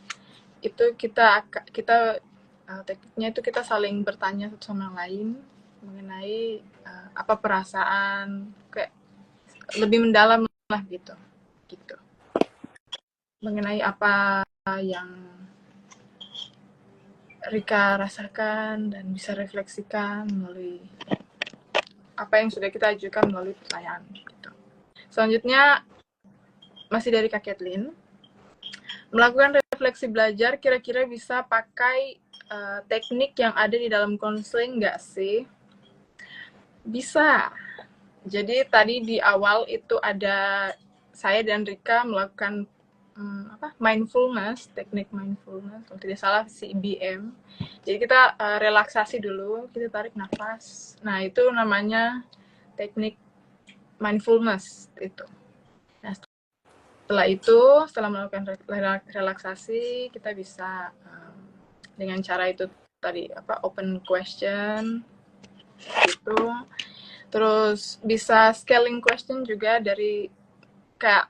itu tekniknya itu kita saling bertanya satu sama lain mengenai apa perasaan, kayak lebih mendalam lah gitu. Mengenai apa yang Rika rasakan dan bisa refleksikan melalui apa yang sudah kita ajukan melalui pertanyaan. Gitu. Selanjutnya masih dari Kak Kathleen. Melakukan refleksi belajar kira-kira bisa pakai teknik yang ada di dalam konseling nggak sih? Bisa. Jadi tadi di awal itu ada saya dan Rika melakukan mindfulness, teknik mindfulness, kalau tidak salah CBM. Jadi kita relaksasi dulu, kita tarik nafas. Nah itu namanya teknik mindfulness itu. Nah, setelah melakukan relaksasi, kita bisa dengan cara itu tadi open question gitu. Terus bisa scaling question juga dari kayak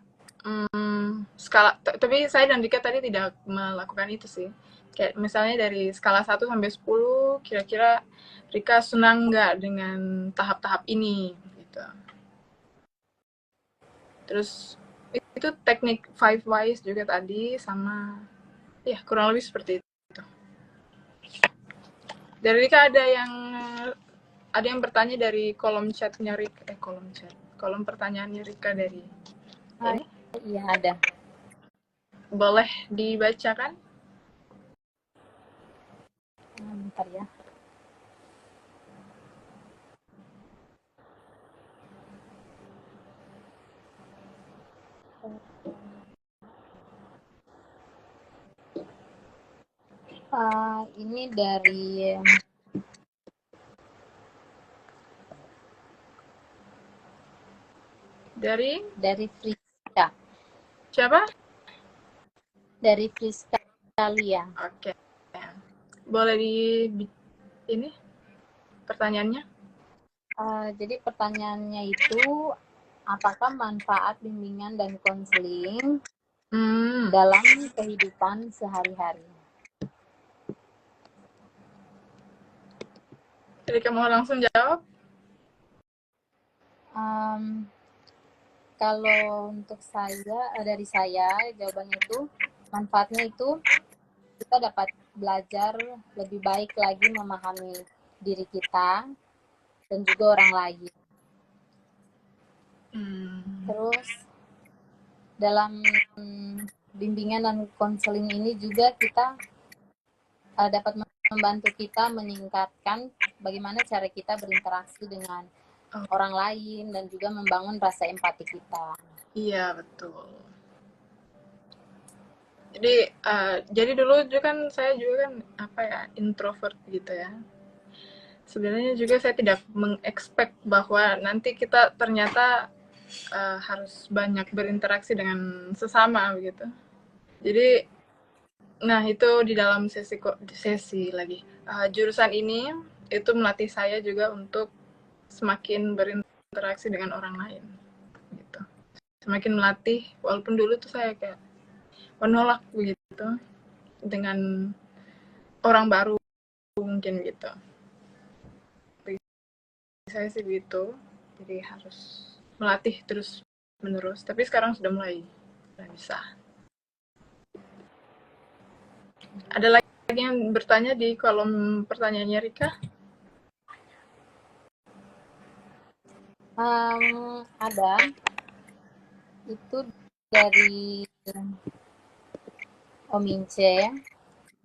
skala, tapi saya dan Rika tadi tidak melakukan itu sih. Kayak misalnya dari skala 1 sampai 10, kira-kira Rika senang nggak dengan tahap-tahap ini gitu. Terus itu teknik 5 whys juga tadi, sama ya kurang lebih seperti itu. Dari Rika ada yang bertanya dari kolom chatnya Rika, kolom pertanyaannya Rika dari ini. Iya ada. Boleh dibacakan? Bentar ya. Ini dari Friska. Siapa? Dari Friska Lia. Oke. Boleh ini pertanyaannya? Jadi pertanyaannya itu, apakah manfaat bimbingan dan konseling dalam kehidupan sehari-hari? Jadi kamu langsung jawab? Kalau untuk dari saya jawabannya itu, manfaatnya itu kita dapat belajar lebih baik lagi memahami diri kita dan juga orang lain. Terus dalam bimbingan dan konseling ini juga kita dapat membantu kita meningkatkan bagaimana cara kita berinteraksi dengan orang lain dan juga membangun rasa empati kita. Iya, betul. Jadi dulu juga kan saya juga kan introvert gitu ya. Sebenarnya juga saya tidak mengekspek bahwa nanti kita ternyata harus banyak berinteraksi dengan sesama begitu. Jadi, nah itu di dalam sesi lagi jurusan ini itu melatih saya juga untuk semakin berinteraksi dengan orang lain, gitu. Semakin melatih, walaupun dulu tuh saya kayak menolak begitu dengan orang baru mungkin gitu. Saya sih begitu, jadi harus melatih terus menerus. Tapi sekarang sudah mulai bisa. Ada lagi yang bertanya di kolom pertanyaannya Rika? Ada. Itu dari Omince.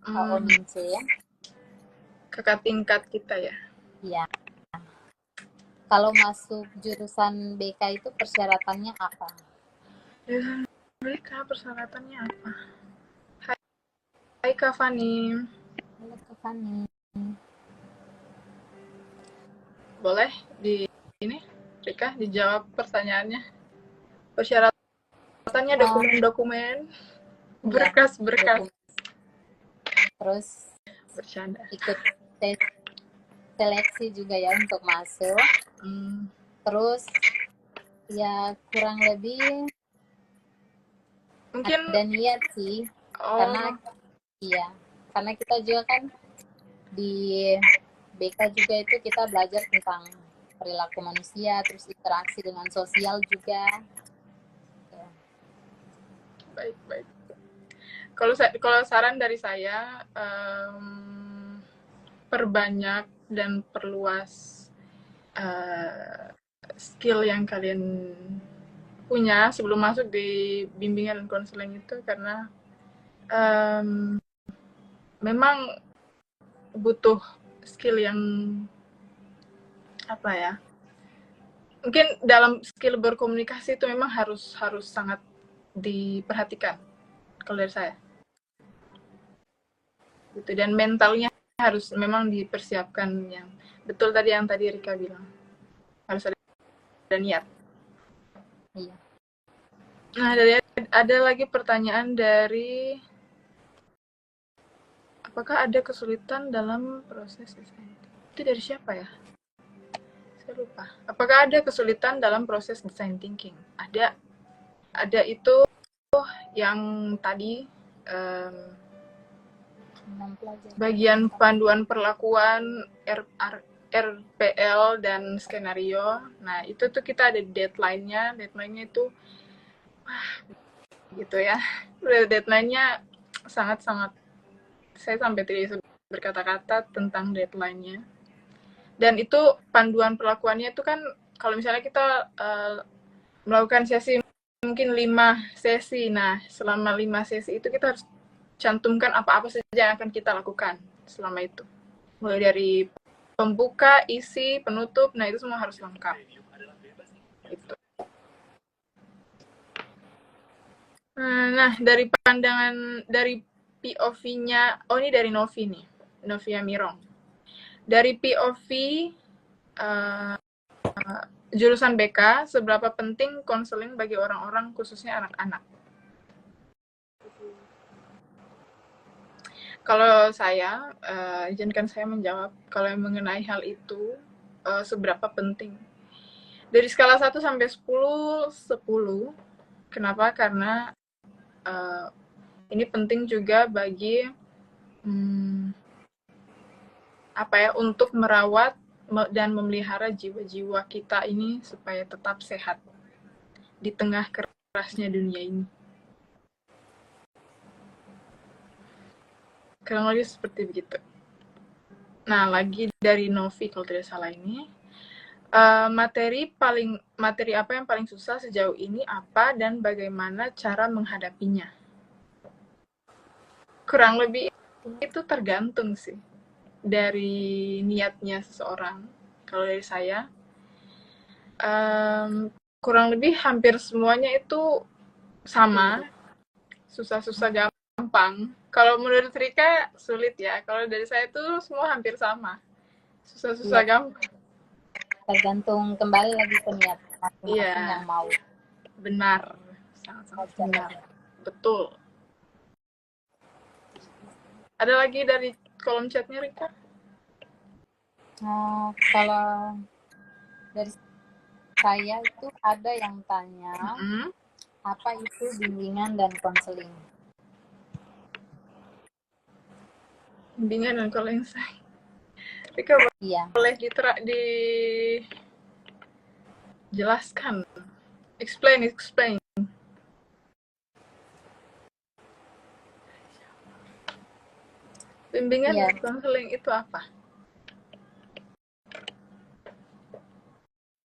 Omince. Kakak tingkat kita ya? Iya. Kalau masuk jurusan BK itu persyaratannya apa? Jurusan BK persyaratannya apa? Hai Kak Fani. Halo Kak Fani. Boleh Rika dijawab pertanyaannya? Persyaratannya dokumen-dokumen, berkas-berkas. Terus bercanda. Ikut seleksi juga ya untuk masuk. Terus ya kurang lebih mungkin ada niat sih. Karena kita juga kan di BK juga itu kita belajar tentang perilaku manusia, terus interaksi dengan sosial juga. Baik. Kalau saran dari saya, perbanyak dan perluas skill yang kalian punya sebelum masuk di bimbingan dan konseling itu, karena memang butuh skill yang mungkin dalam skill berkomunikasi itu memang harus sangat diperhatikan kalau dari saya gitu, dan mentalnya harus memang dipersiapkan yang betul tadi yang tadi Rika bilang, harus ada niat. Iya. Nah, ada lagi pertanyaan dari, apakah ada kesulitan dalam proses desain? Itu dari siapa ya? Saya lupa. Apakah ada kesulitan dalam proses design thinking? Ada itu yang tadi bagian panduan perlakuan, RPL dan skenario. Nah, itu tuh kita ada deadline-nya. Deadline-nya itu gitu ya. Deadline-nya sangat-sangat, saya sampai tidak bisa berkata-kata tentang deadline-nya. Dan itu panduan perlakuannya itu kan kalau misalnya kita melakukan sesi mungkin 5 sesi. Nah, selama 5 sesi itu kita harus cantumkan apa-apa saja yang akan kita lakukan selama itu. Mulai dari pembuka, isi, penutup, nah itu semua harus lengkap. Itu. Nah, dari pandangan, dari POV-nya, oh ini dari Novi nih, Novia Mirong. Dari POV jurusan BK, seberapa penting konseling bagi orang-orang khususnya anak-anak? Kalau saya, izinkan saya menjawab, kalau yang mengenai hal itu, seberapa penting. Dari skala 1 sampai 10, 10. Kenapa? Karena ini penting juga bagi untuk merawat dan memelihara jiwa-jiwa kita ini supaya tetap sehat di tengah kerasnya dunia ini. Kurang lebih seperti begitu. Nah, lagi dari Novi kalau tidak salah ini, materi apa yang paling susah sejauh ini apa dan bagaimana cara menghadapinya? Kurang lebih itu tergantung sih dari niatnya seseorang. Kalau dari saya, kurang lebih hampir semuanya itu sama, susah-susah gampang. Kalau menurut Rika sulit ya, kalau dari saya itu semua hampir sama, susah-susah gampang. Tergantung kembali lagi ke niat masing-masing yang mau. Benar, sangat-sangat benar, betul. Ada lagi dari kolom chatnya Rika? Kalau dari saya itu ada yang tanya apa itu bimbingan dan konseling. Bimbingan dan konseling saya. Rika boleh dijelaskan? Explain. Bimbingan dan konseling itu apa?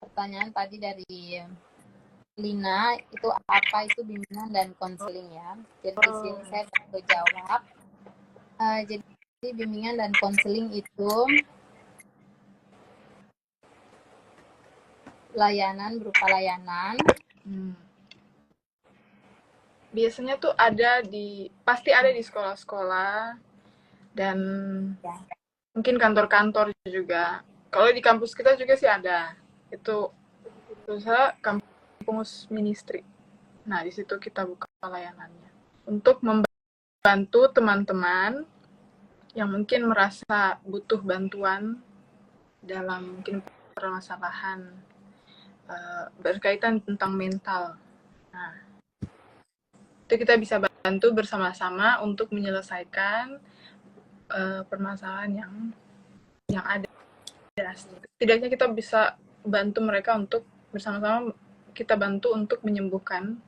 Pertanyaan tadi dari Lina, itu apa itu bimbingan dan konseling ya. Jadi di sini saya mau jawab. Jadi bimbingan dan konseling itu berupa layanan. Biasanya tuh pasti ada di sekolah-sekolah dan mungkin kantor-kantor juga. Kalau di kampus kita juga sih ada. Itu usaha kampus ministry. Nah, di situ kita buka layanannya untuk membantu teman-teman yang mungkin merasa butuh bantuan dalam mungkin permasalahan berkaitan tentang mental. Nah, itu kita bisa bantu bersama-sama untuk menyelesaikan permasalahan yang ada. Setidaknya kita bisa bantu mereka untuk bersama-sama kita bantu untuk menyembuhkan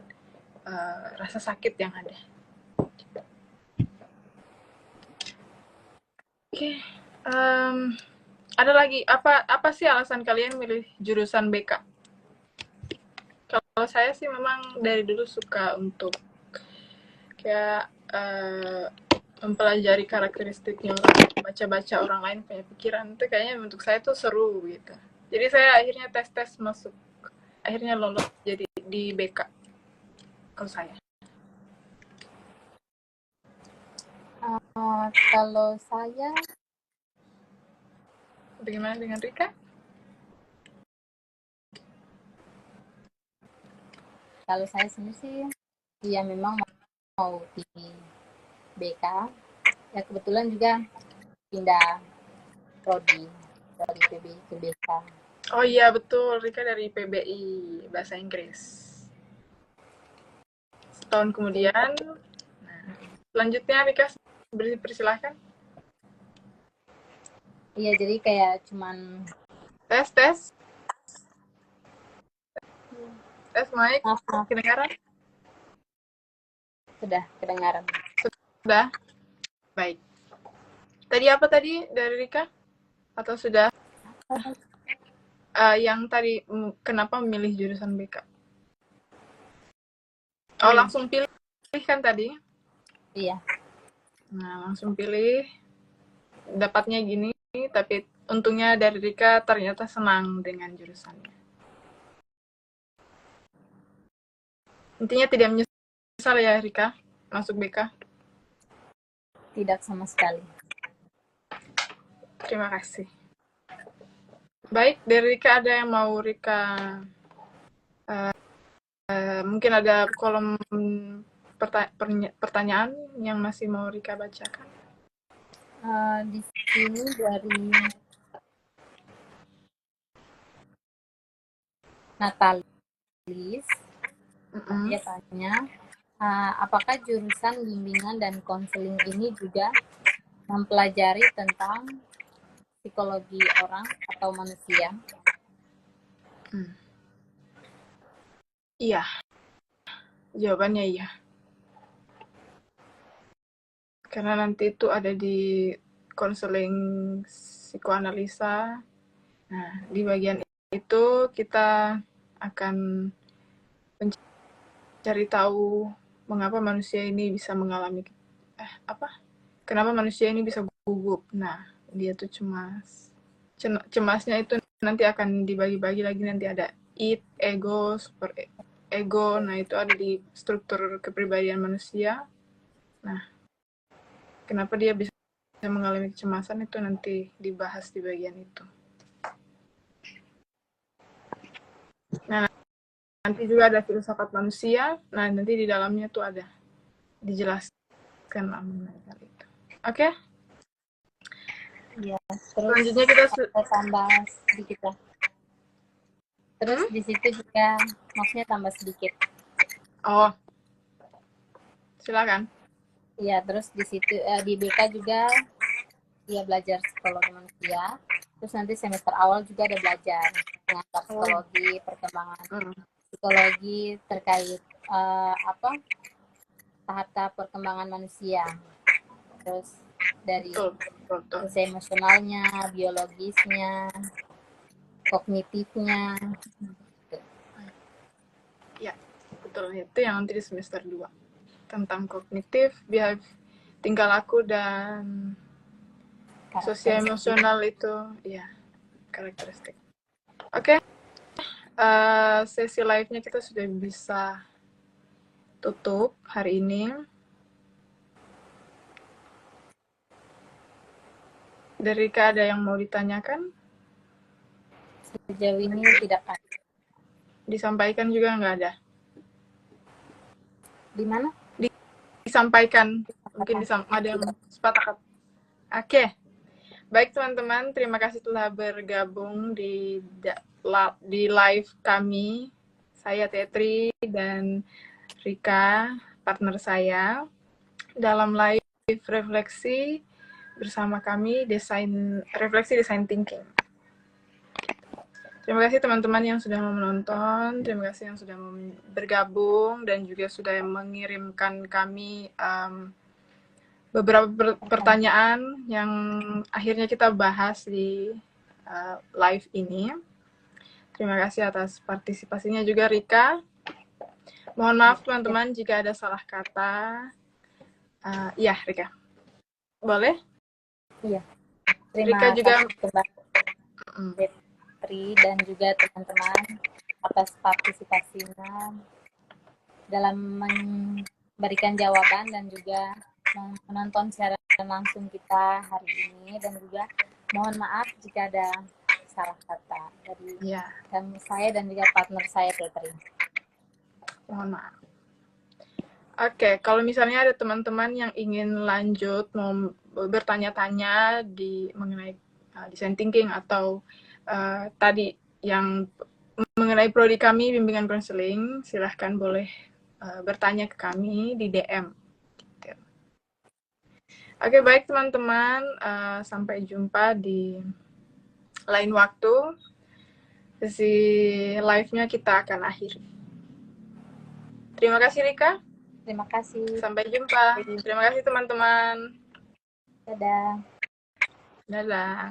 rasa sakit yang ada. Oke. Ada lagi, apa sih alasan kalian milih jurusan BK? Kalau saya sih memang dari dulu suka untuk kayak mempelajari karakteristiknya orang, baca-baca orang lain punya pikiran, itu kayaknya untuk saya tuh seru gitu. Jadi saya akhirnya tes masuk, akhirnya lolos jadi di BK. Kalau saya. Kalau saya, bagaimana dengan Rika? Kalau saya sendiri sih, ya memang mau di BK. Ya kebetulan juga pindah prodi dari PBI ke BK. Oh iya betul, Rika dari PBI Bahasa Inggris. Setahun kemudian, selanjutnya Rika persilahkan. Iya, jadi kayak cuman tes mic, kedengaran? Sudah kedengaran. Sudah? Baik. Tadi apa tadi dari Rika? Atau sudah? Yang tadi, kenapa memilih jurusan BK? Oh, langsung pilih kan tadi? Iya. Nah, langsung pilih. Dapatnya gini, tapi untungnya dari Rika ternyata senang dengan jurusannya. Intinya tidak menyesal ya Rika masuk BK? Tidak sama sekali. Terima kasih. Baik, dari Rika ada yang mau Rika mungkin ada kolom pertanyaan yang masih mau Rika bacakan. Di sini dari Natalis, dia tanya, apakah jurusan bimbingan dan konseling ini juga mempelajari tentang psikologi orang atau manusia? Iya, jawabannya iya. Karena nanti itu ada di konseling psikoanalisa. Nah, di bagian itu kita akan mencari tahu mengapa manusia ini bisa mengalami kenapa manusia ini bisa gugup. Nah, dia tuh cemas. Cemasnya itu nanti akan dibagi-bagi lagi, nanti ada id, ego, super ego. Nah, itu ada di struktur kepribadian manusia. Nah, kenapa dia bisa mengalami kecemasan itu nanti dibahas di bagian itu. Nah, nanti juga ada filsafat manusia. Nah, nanti di dalamnya tuh ada dijelaskan mengenai hal itu. Oke? Iya, terus Selanjutnya kita tambah sedikit lah. Terus di situ juga maksudnya tambah sedikit. Oh, silakan. Iya, terus di situ di BK juga dia belajar psikologi manusia. Terus nanti semester awal juga ada belajar mengenai psikologi, perkembangan psikologi terkait tahap-tahap perkembangan manusia. Terus dari sisi emosionalnya, biologisnya, kognitifnya. Ya, betul. Itu yang nanti di semester 2. Tentang kognitif, tingkah laku, dan sosial emosional itu, ya, karakteristik. Oke. Sesi live-nya kita sudah bisa tutup hari ini. Dari Rika ada yang mau ditanyakan? Sejauh ini tidak ada. Disampaikan juga nggak ada? Di mana? Disampaikan. Mungkin ada yang sepatah. Oke. Baik teman-teman, terima kasih telah bergabung di live kami. Saya Tetri dan Rika, partner saya, dalam live refleksi bersama kami refleksi desain thinking. Terima kasih teman-teman yang sudah menonton, terima kasih yang sudah bergabung dan juga sudah mengirimkan kami beberapa pertanyaan yang akhirnya kita bahas di live ini. Terima kasih atas partisipasinya juga Rika. Mohon maaf teman-teman jika ada salah kata. Ya Rika, boleh? Iya. Terima Rika juga Petri dan juga teman-teman atas partisipasinya dalam memberikan jawaban dan juga menonton secara langsung kita hari ini, dan juga mohon maaf jika ada salah kata dari saya dan juga partner saya Petri. Mohon maaf. Oke, kalau misalnya ada teman-teman yang ingin lanjut mau bertanya-tanya mengenai design thinking atau tadi yang mengenai prodi kami bimbingan konseling, silahkan boleh bertanya ke kami di DM. Gitu. Oke, baik teman-teman, sampai jumpa di lain waktu. Sesi live-nya kita akan akhiri. Terima kasih Rika. Terima kasih. Sampai jumpa. Terima kasih teman-teman. Dadah. Dadah.